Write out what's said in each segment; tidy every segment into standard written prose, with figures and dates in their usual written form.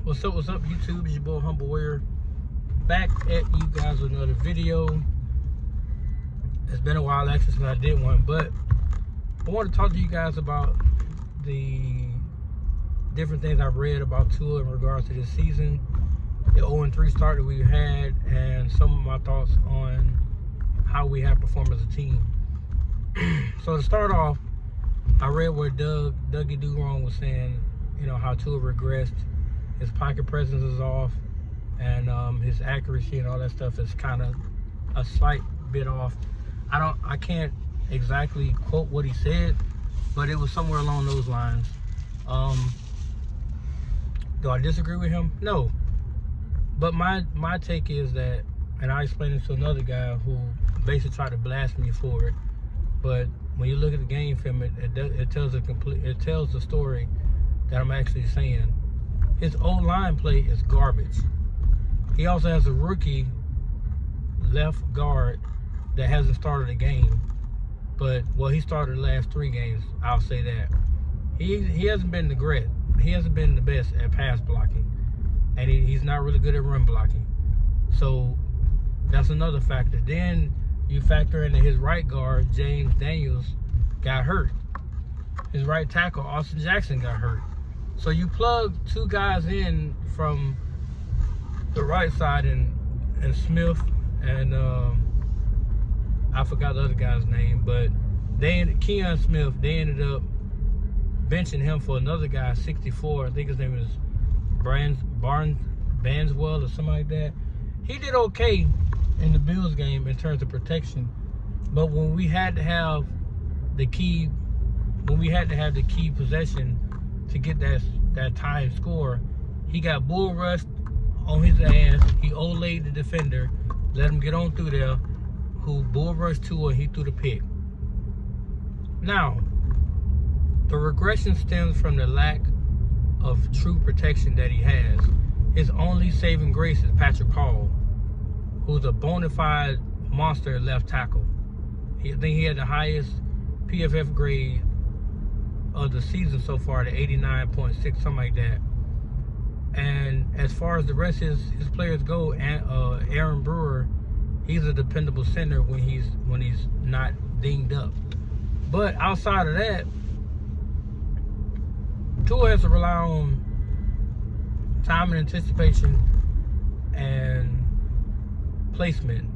What's up, YouTube? It's your boy Humble Warrior, back at you guys with another video. It's been a while actually since I did one, but I want to talk to you guys about the different things I've read about Tua in regards to this season, the 0-3 start that we had, and some of my thoughts on how we have performed as a team. So to start off, I read where Dougie Durong was saying, you know, how Tua regressed. His pocket presence is off, and his accuracy and all that stuff is kind of a slight bit off. I can't exactly quote what he said, but it was somewhere along those lines. Do I disagree with him? No. But my take is that, and I explained it to another guy who basically tried to blast me for it. But when you look at the game film, it tells the story that I'm actually saying. His O-line play is garbage. He also has a rookie left guard that hasn't started a game. But, well, he started the last 3 games, I'll say that. He hasn't been he hasn't been the best at pass blocking. And he's not really good at run blocking. So, that's another factor. Then, you factor in that his right guard, James Daniels, got hurt. His right tackle, Austin Jackson, got hurt. So you plug 2 guys in from the right side, and Smith and I forgot the other guy's name, but Keon Smith, they ended up benching him for another guy, 64. I think his name is Banswell or something like that. He did okay in the Bills game in terms of protection, but when we had to have the key possession to get that tie score, he got bull rushed on his ass. He olayed the defender, let him get on through there, who bull rushed Tua, he threw the pick. Now, the regression stems from the lack of true protection that he has. His only saving grace is Patrick Paul, who's a bona fide monster at left tackle. I think he had the highest PFF grade of the season so far, the 89.6, something like that. And as far as the rest of his players go, Aaron Brewer, he's a dependable center when he's not dinged up. But outside of that, Tua has to rely on time and anticipation and placement.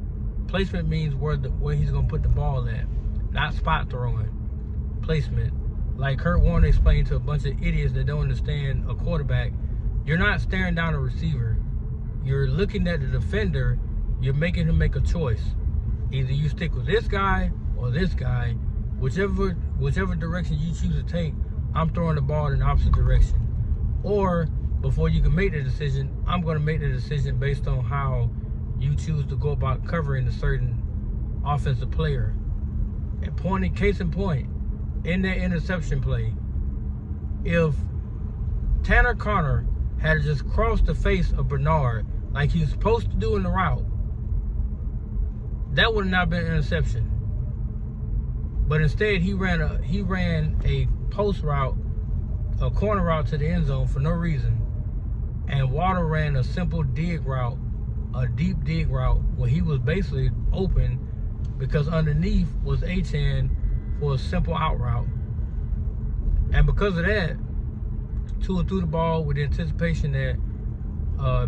Placement means where he's gonna put the ball at, not spot throwing. Placement. Like Kurt Warner explained to a bunch of idiots that don't understand a quarterback, you're not staring down a receiver. You're looking at the defender. You're making him make a choice. Either you stick with this guy or this guy. Whichever direction you choose to take, I'm throwing the ball in the opposite direction. Or, before you can make the decision, I'm going to make the decision based on how you choose to go about covering a certain offensive player. And case in point, in that interception play, if Tanner Conner had just crossed the face of Bernard like he was supposed to do in the route, that would have not been an interception. But instead, he ran a post route, a corner route to the end zone for no reason, and Water ran a simple dig route, a deep dig route, where he was basically open because underneath was Achane for a simple out route. And because of that, Tua threw the ball with the anticipation that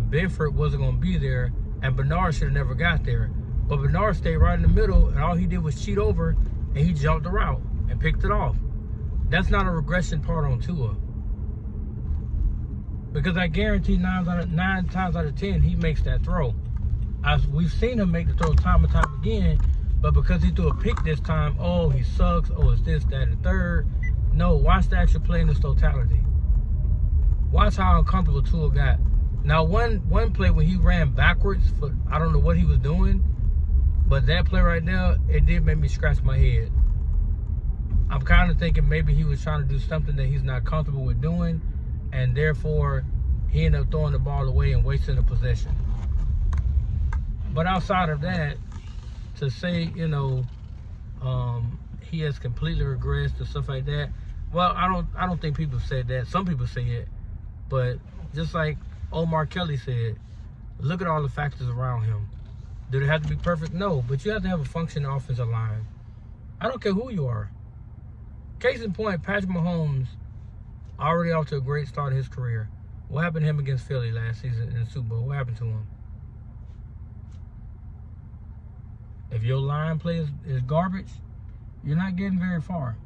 Benford wasn't going to be there, and Bernard should have never got there. But Bernard stayed right in the middle, and all he did was cheat over, and he jumped the route and picked it off. That's not a regression part on Tua. Because I guarantee 9 times out of 10, he makes that throw. We've seen him make the throw time and time again, but because he threw a pick this time, oh, he sucks, oh, it's this, that, and the third. No, watch the actual play in its totality. Watch how uncomfortable Tua got. Now, one play when he ran backwards, I don't know what he was doing, but that play right there, it did make me scratch my head. I'm kind of thinking maybe he was trying to do something that he's not comfortable with doing, and therefore, he ended up throwing the ball away and wasting the possession. But outside of that, to say, you know, he has completely regressed or stuff like that, well, I don't think people said that. Some people say it, but just like Omar Kelly said, look at all the factors around him. Do they have to be perfect? No, but you have to have a functioning offensive line. I don't care who you are. Case in point, Patrick Mahomes already off to a great start of his career. What happened to him against Philly last season in the Super Bowl? What happened to him? If your line play is garbage, you're not getting very far.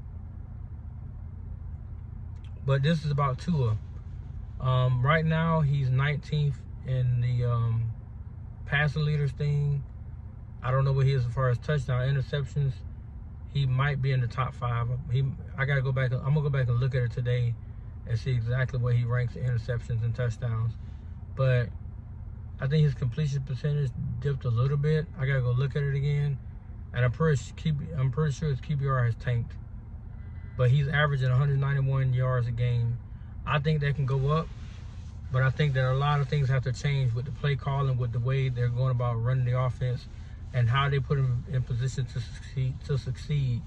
But this is about Tua. Right now, he's 19th in the passing leaders thing. I don't know what he is as far as touchdown, interceptions. He might be in the top 5. I gotta go back. I'm gonna go back and look at it today and see exactly where he ranks in interceptions and touchdowns. But I think his completion percentage dipped a little bit. I gotta go look at it again, and I'm pretty sure his QBR has tanked. But he's averaging 191 yards a game. I think that can go up, but I think that a lot of things have to change with the play calling, with the way they're going about running the offense, and how they put him in position to succeed.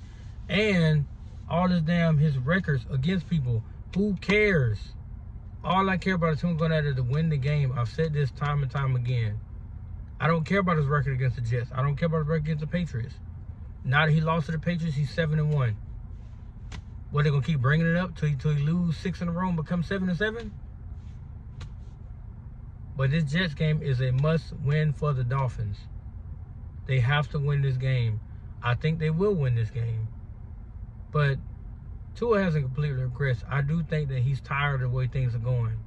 And all this his records against people. Who cares? All I care about is him going at it to win the game. I've said this time and time again. I don't care about his record against the Jets. I don't care about his record against the Patriots. Now that he lost to the Patriots, he's 7-1. What, they're going to keep bringing it up till he lose 6 in a row and become 7-7? But this Jets game is a must-win for the Dolphins. They have to win this game. I think they will win this game. But Tua hasn't completely regressed. I do think that he's tired of the way things are going,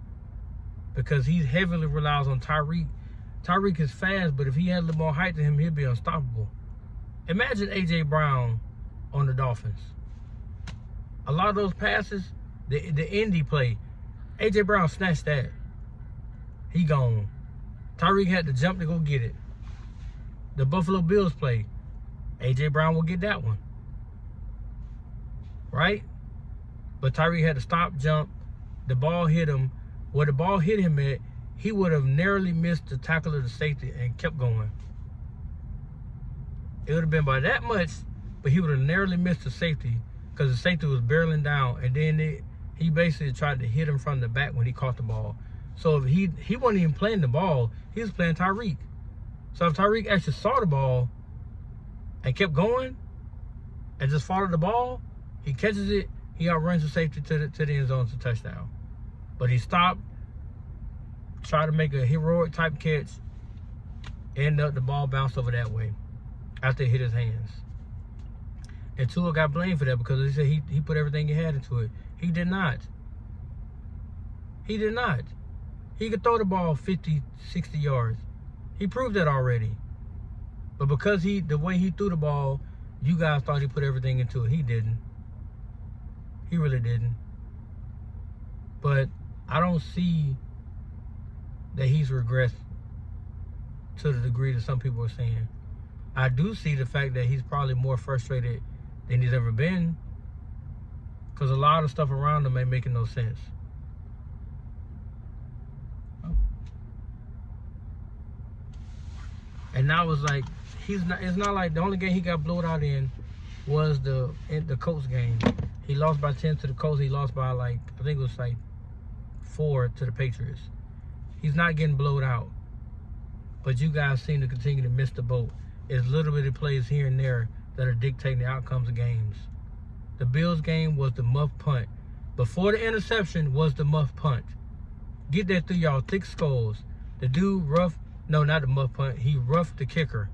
because he heavily relies on Tyreek. Tyreek is fast, but if he had a little more height to him, he'd be unstoppable. Imagine A.J. Brown on the Dolphins. A lot of those passes, the Indy play, A.J. Brown snatched that. He gone. Tyreek had to jump to go get it. The Buffalo Bills play, A.J. Brown will get that one. Right? But Tyreek had to stop, jump. The ball hit him. Where the ball hit him at, he would have narrowly missed the tackle of the safety and kept going. It would have been by that much, but he would have narrowly missed the safety, because the safety was barreling down, and then he basically tried to hit him from the back when he caught the ball. So if he wasn't even playing the ball, he was playing Tyreek. So if Tyreek actually saw the ball and kept going and just followed the ball, he catches it, he outruns the safety to the end zone to touchdown. But he stopped, tried to make a heroic type catch, and the ball bounced over that way after it hit his hands. And Tua got blamed for that, because he said he put everything he had into it. He did not. He did not. He could throw the ball 50, 60 yards. He proved that already. But because the way he threw the ball, you guys thought he put everything into it. He didn't. He really didn't. But I don't see that he's regressed to the degree that some people are saying. I do see the fact that he's probably more frustrated than he's ever been, because a lot of stuff around him ain't making no sense. And now it's like it's not like the only game he got blowed out in was the Colts game. He lost by 10 to the Colts. He lost by I think it was 4 to the Patriots. He's not getting blowed out. But you guys seem to continue to miss the boat. It's little bitty plays here and there that are dictating the outcomes of games. The Bills game was the muff punt. Before the interception was the muff punt. Get that through y'all thick skulls. The dude not the muff punt. He roughed the kicker.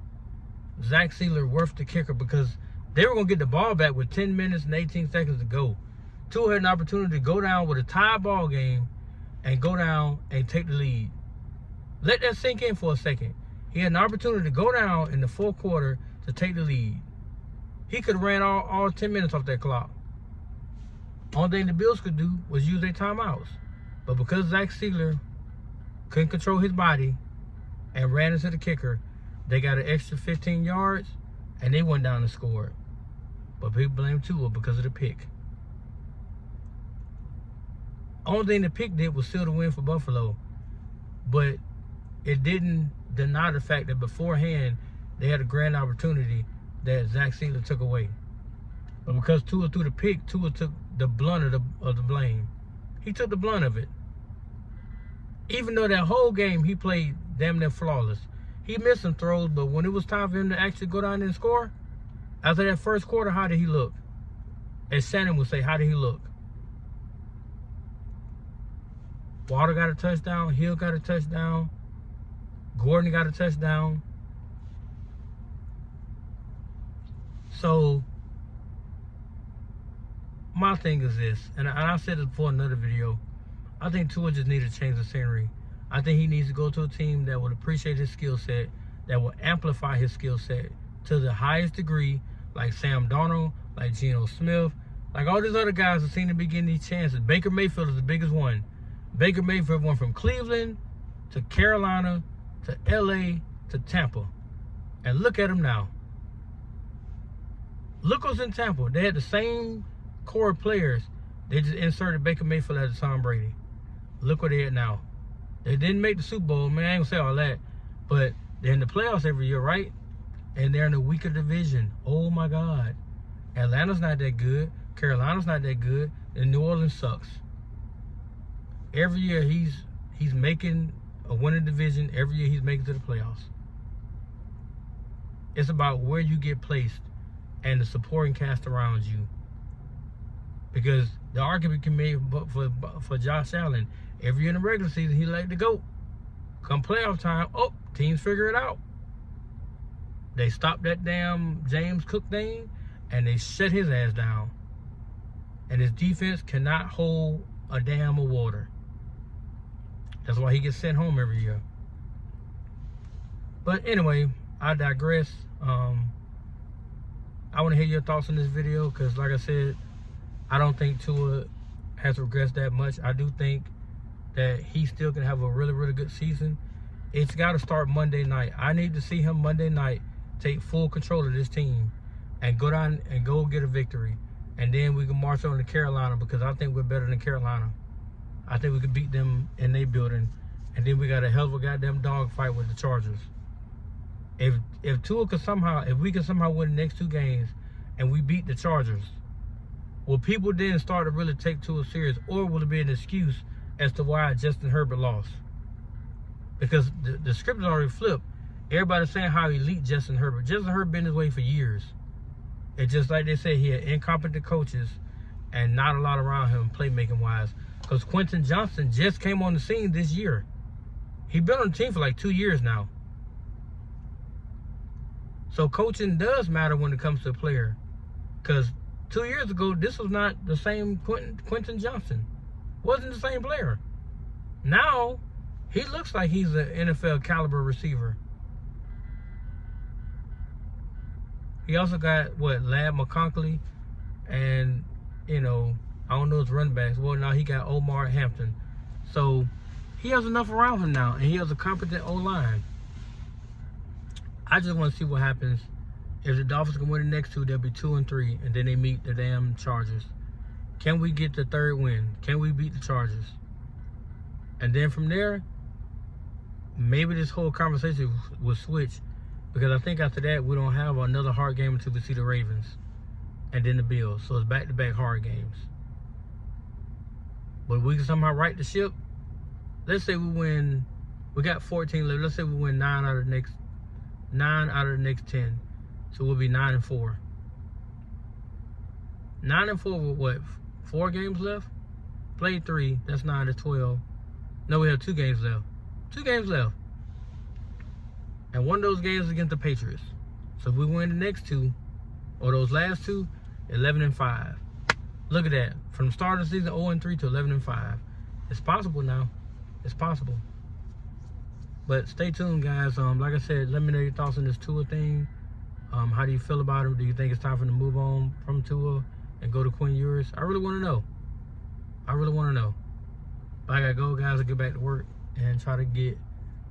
Zach Sealer roughed the kicker, because they were going to get the ball back with 10 minutes and 18 seconds to go. Tua had an opportunity to go down with a tie ball game and go down and take the lead. Let that sink in for a second. He had an opportunity to go down in the fourth quarter to take the lead. He could have ran all 10 minutes off that clock. Only thing the Bills could do was use their timeouts. But because Zach Sealer couldn't control his body and ran into the kicker, they got an extra 15 yards, and they went down and scored. But people blame Tua because of the pick. Only thing the pick did was still the win for Buffalo. But it didn't deny the fact that beforehand they had a grand opportunity that Zach Sealer took away. But because Tua threw the pick, Tua took the blunt of the blame. He took the blunt of it. Even though that whole game he played damn near flawless. He missed some throws, but when it was time for him to actually go down there and score, after that first quarter, how did he look? As Shannon would say, how did he look? Water got a touchdown. Hill got a touchdown. Gordon got a touchdown. So, my thing is this, and I said this before in another video, I think Tua just needs to change the scenery. I think he needs to go to a team that would appreciate his skill set, that will amplify his skill set to the highest degree, like Sam Darnold, like Geno Smith, like all these other guys that seem to be getting these chances. Baker Mayfield is the biggest one. Baker Mayfield went from Cleveland to Carolina to LA to Tampa. And look at him now. Look what's in Tampa. They had the same core players. They just inserted Baker Mayfield as Tom Brady. Look what they had now. They didn't make the Super Bowl, man. I ain't gonna say all that. But they're in the playoffs every year, right? And they're in a weaker division. Oh my God. Atlanta's not that good. Carolina's not that good. And New Orleans sucks. Every year he's making a winning division. Every year he's making it to the playoffs. It's about where you get placed and the supporting cast around you. Because the argument can be made for Josh Allen. Every year in the regular season, he like to go. Come playoff time, oh, teams figure it out. They stop that damn James Cook thing, and they shut his ass down. And his defense cannot hold a dam of water. That's why he gets sent home every year. But anyway, I digress. I want to hear your thoughts on this video because, like I said, I don't think Tua has regressed that much. I do think that he still can have a really, really good season. It's got to start Monday night. I need to see him Monday night take full control of this team and go down and go get a victory. And then we can march on to Carolina because I think we're better than Carolina. I think we could beat them in their building. And then we got a hell of a goddamn dog fight with the Chargers. If Tua could somehow, if we can somehow win the next two games and we beat the Chargers, will people then start to really take Tua serious, or will it be an excuse as to why Justin Herbert lost? Because the script is already flipped. Everybody's saying how elite Justin Herbert. Justin Herbert been his way for years. It's just like they say, he had incompetent coaches and not a lot around him playmaking wise. Because Quentin Johnson just came on the scene this year. He's been on the team for like 2 years now. So coaching does matter when it comes to a player. Because 2 years ago, this was not the same Quentin Johnson. Wasn't the same player. Now, he looks like he's an NFL caliber receiver. He also got, Lad McConkey and, I don't know his running backs. Well, now he got Omar Hampton. So, he has enough around him now, and he has a competent O-line. I just want to see what happens. If the Dolphins can win the next two, they'll be 2-3, and then they meet the damn Chargers. Can we get the third win? Can we beat the Chargers? And then from there, maybe this whole conversation will switch, because I think after that, we don't have another hard game until we see the Ravens and then the Bills. So it's back-to-back hard games. But we can somehow right the ship. Let's say we win. We got 14 left. Let's say we win 9 out of the next 10. So we'll be 9-4. 9-4 with what? 4 games left? Played 3. That's 9 to 12. No, we have 2 games left. 2 games left. And one of those games is against the Patriots. So if we win the next 2, or those last 2, 11-5. Look at that. From the start of the season, 0-3 to 11-5. It's possible now. It's possible. But stay tuned, guys. Like I said, let me know your thoughts on this Tua thing. How do you feel about him? Do you think it's time for him to move on from Tua and go to Quinn Ewers? I really want to know. I really want to know. But I got to go, guys. I'll get back to work and try to get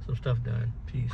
some stuff done. Peace.